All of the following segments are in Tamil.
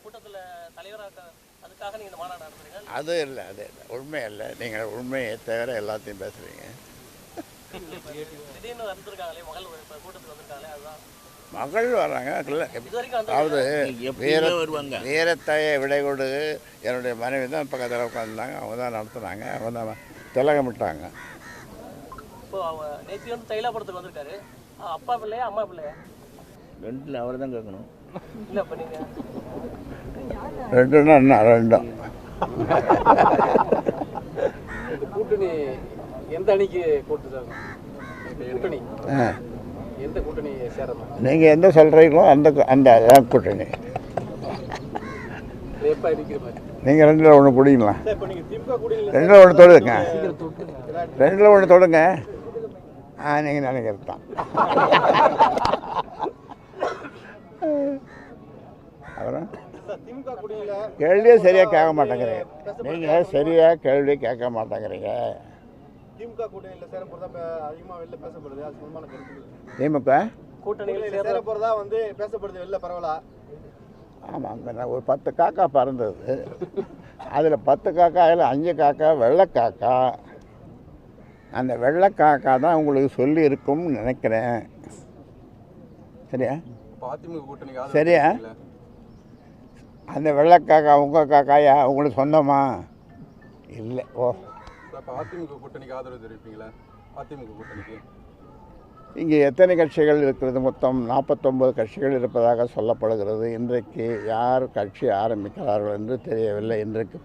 கூட்டத்தில் தலைவராக அதுக்காக நீங்கள் இந்த மாநாடு நடத்துறீங்க? அது இல்லை, உண்மை இல்லை. நீங்கள் உண்மையை தவிர எல்லாத்தையும் பேசுகிறீங்க. திடீர்னு வந்திருக்காங்களே மகள் கூட்டத்துக்கு வந்திருக்காங்களே, அதுதான் மகள் வராங்க. அதாவது வீரத்தையை விடை கொடு. என்னுடைய மனைவி தான் பக்கத்தில் உட்காந்துருந்தாங்க. அவங்க தான் நடத்துனாங்க. அவங்க தான் திலகமிட்டாங்க. இப்போ நேற்று வந்து தைலாபுரத்துக்கு வந்திருக்காரு. அப்பா பிள்ளையா அம்மா பிள்ளையா? ரெண்டில் அவர் தான் கேட்கணும். இல்லை இப்போ நீங்கள் ரெண்டுன்னா என்ன? ரெண்டும் கூட்டணி எந்த அணிக்கு கூட்டணி? எந்த கூட்டணி சேரணும்? நீங்கள் எந்த சொல்கிறீங்களோ அந்த அந்த கூட்டணி. எப்போ இருக்கிற மாதிரி நீங்கள் ரெண்டில் ஒன்று பிடிக்கலாம். இப்போ நீங்கள் திமுக கூட்டணியில் ரெண்டில் ஒன்று தொடுங்க. ரெண்டில் ஒன்று தொடுங்க. நீங்கள் நினைக்கிறது தான். அப்புறம் திமுக கூட்டணியில் கேள்வியே சரியாக கேட்க மாட்டேங்கிறீங்க. நீங்கள் சரியாக கேள்வி கேட்க மாட்டேங்கிறீங்க. திமுக கூட்டணியில் சேர போகிறதா அதிகமாக வெளில பேசப்படுது. அது சம்பந்தமான கருத்து. திமுக கூட்டணியில் சேர போகிறதா வந்து பேசப்படுது வெளில பரவலா? ஆமாம், ஒரு 10 காக்கா பறந்தது. அதில் 10 காக்காயில் 5 காக்கா வெள்ளை காக்கா. அந்த வெள்ளை காக்கா தான் உங்களுக்கு சொல்லி இருக்கும்னு நினைக்கிறேன். சரியா? அதிமுக கூட்டணிக்கு சரியா? அந்த வெள்ளை காக்கா உங்கள் காக்காயா? உங்களுக்கு சொந்தமா? இல்லை. ஓ, அதிமுக கூட்டணிக்கு ஆதரவு தெரிவிப்பீங்களா? அதிமுக கூட்டணிக்கு இங்கே எத்தனை கட்சிகள் இருக்கிறது? மொத்தம் 49 கட்சிகள் இருப்பதாக சொல்லப்படுகிறது. இன்றைக்கு யார் கட்சி ஆரம்பிக்கிறார்கள் என்று தெரியவில்லை. இன்றைக்கு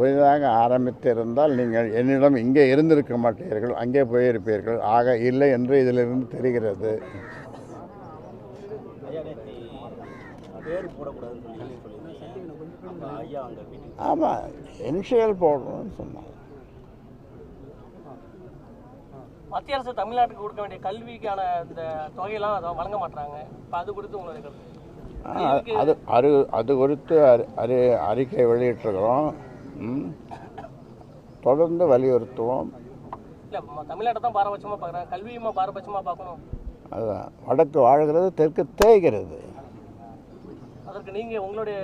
புதிதாக ஆரம்பித்திருந்தால் நீங்கள் என்னிடம் இங்கே இருந்திருக்க மாட்டீர்கள், அங்கே போயிருப்பீர்கள். ஆக இல்லை என்று இதிலிருந்து தெரிகிறது. ஆமாம், இனிஷியல் போடணும்னு சொன்னாங்க. மத்திய அரசு தமிழ்நாட்டுக்கு கொடுக்க வேண்டிய கல்விக்கான இந்த தொகையெல்லாம் அதை வழங்க மாட்டாங்க. இப்போ அது குறித்து உங்களுடைய கருத்து? அது குறித்து அறிக்கை வெளியிட்டிருக்கிறோம். தொடர்ந்து வலியுறுத்துவோம். இல்லை, தமிழ்நாட்டை தான் பாரபட்சமாக பார்க்குறாங்க, கல்வியுமா பாரபட்சமாக பார்க்கணும். அதுதான், வடக்கு வாழ்கிறது, தெற்கு தேய்கிறது. அதற்கு நீங்கள் உங்களுடைய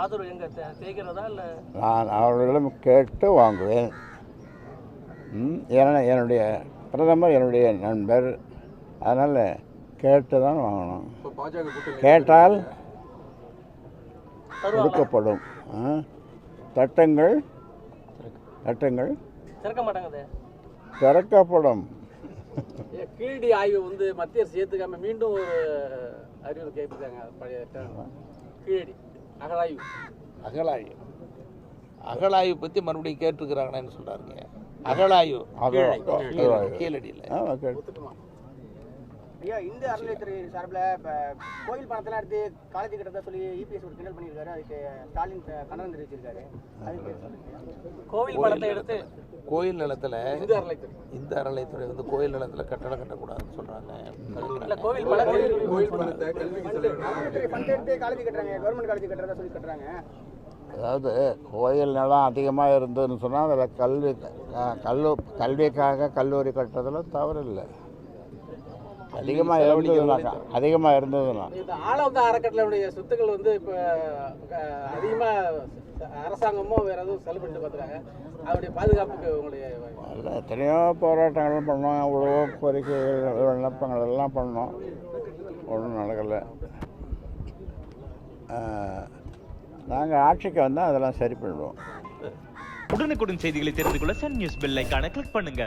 ஆதரவு எங்கே தேய்கிறதா இல்லை? நான் அவர்களிடம் கேட்டு வாங்குவேன். ஏன்னா என்னுடைய பிரதமர் என்னுடைய நண்பர். அதனால் கேட்டு தான் வாங்கணும். கேட்டால் கொடுக்கப்படும். தட்டங்கள் திறக்க மாட்டாங்க, திறக்கப்படும். கீழடி ஆய்வு வந்து மத்திய அரசு ஏற்றுக்காம மீண்டும் ஒரு அறிவுரை கேட்குறாங்க. பழைய கீழடி அகழாய்வு பற்றி மறுபடியும் கேட்டுருக்குறாங்கன்னு சொல்கிறாருங்க. அகழாய்வு கீழடியில். ஐயா, இந்து அறநிலையத்துறை சார்பில் இப்போ கோயில் பணத்தெல்லாம் எடுத்து காலேஜ் கிட்ட சொல்லி இபிஎஸ் ஒரு கிண்டல் பண்ணியிருக்காரு. அதுக்கு ஸ்டாலின் கண்டனம் தெரிவிச்சிருக்காரு. அதுக்கு கோவில் பணத்தை எடுத்து கோயில் நிலத்தில் இந்து அறநிலையத்துறை வந்து கோயில் நிலத்தில் கட்டடம் கட்டக்கூடாதுன்னு சொல்கிறாங்க. பணத்தை எடுத்து காலேஜ் கட்டுறாங்க, கவர்மெண்ட் காலேஜ் கட்டுறதா சொல்லி கட்டுறாங்க. அதாவது கோயில் நிலம் அதிகமாக இருந்ததுன்னு சொன்னால் அதில் கல்விக்காக கல்லூரி கட்டுறதுல தவறு இல்லை. அதிகமாக இருந்ததுன்னா இந்த ஆழவந்த அறக்கட்டளையுடைய சொத்துக்கள் வந்து இப்போ அதிகமாக அரசாங்கமோ வேற எதுவும் செலவு பண்ணிட்டு பார்த்துறாங்க. அவருடைய பாதுகாப்புக்கு உங்களுடைய இல்லை, எத்தனையோ போராட்டங்கள் பண்ணோம், அவ்வளோ கோரிக்கைகள் விண்ணப்பங்கள் எல்லாம் பண்ணோம், ஒன்றும் நடக்கலை. நாங்கள் ஆட்சிக்கு வந்தால் அதெல்லாம் சரி பண்ணுவோம். உடனுக்குடன் செய்திகளை தெரிந்து கொள்ள சன் நியூஸ் பெல் ஐகானை கிளிக் பண்ணுங்க.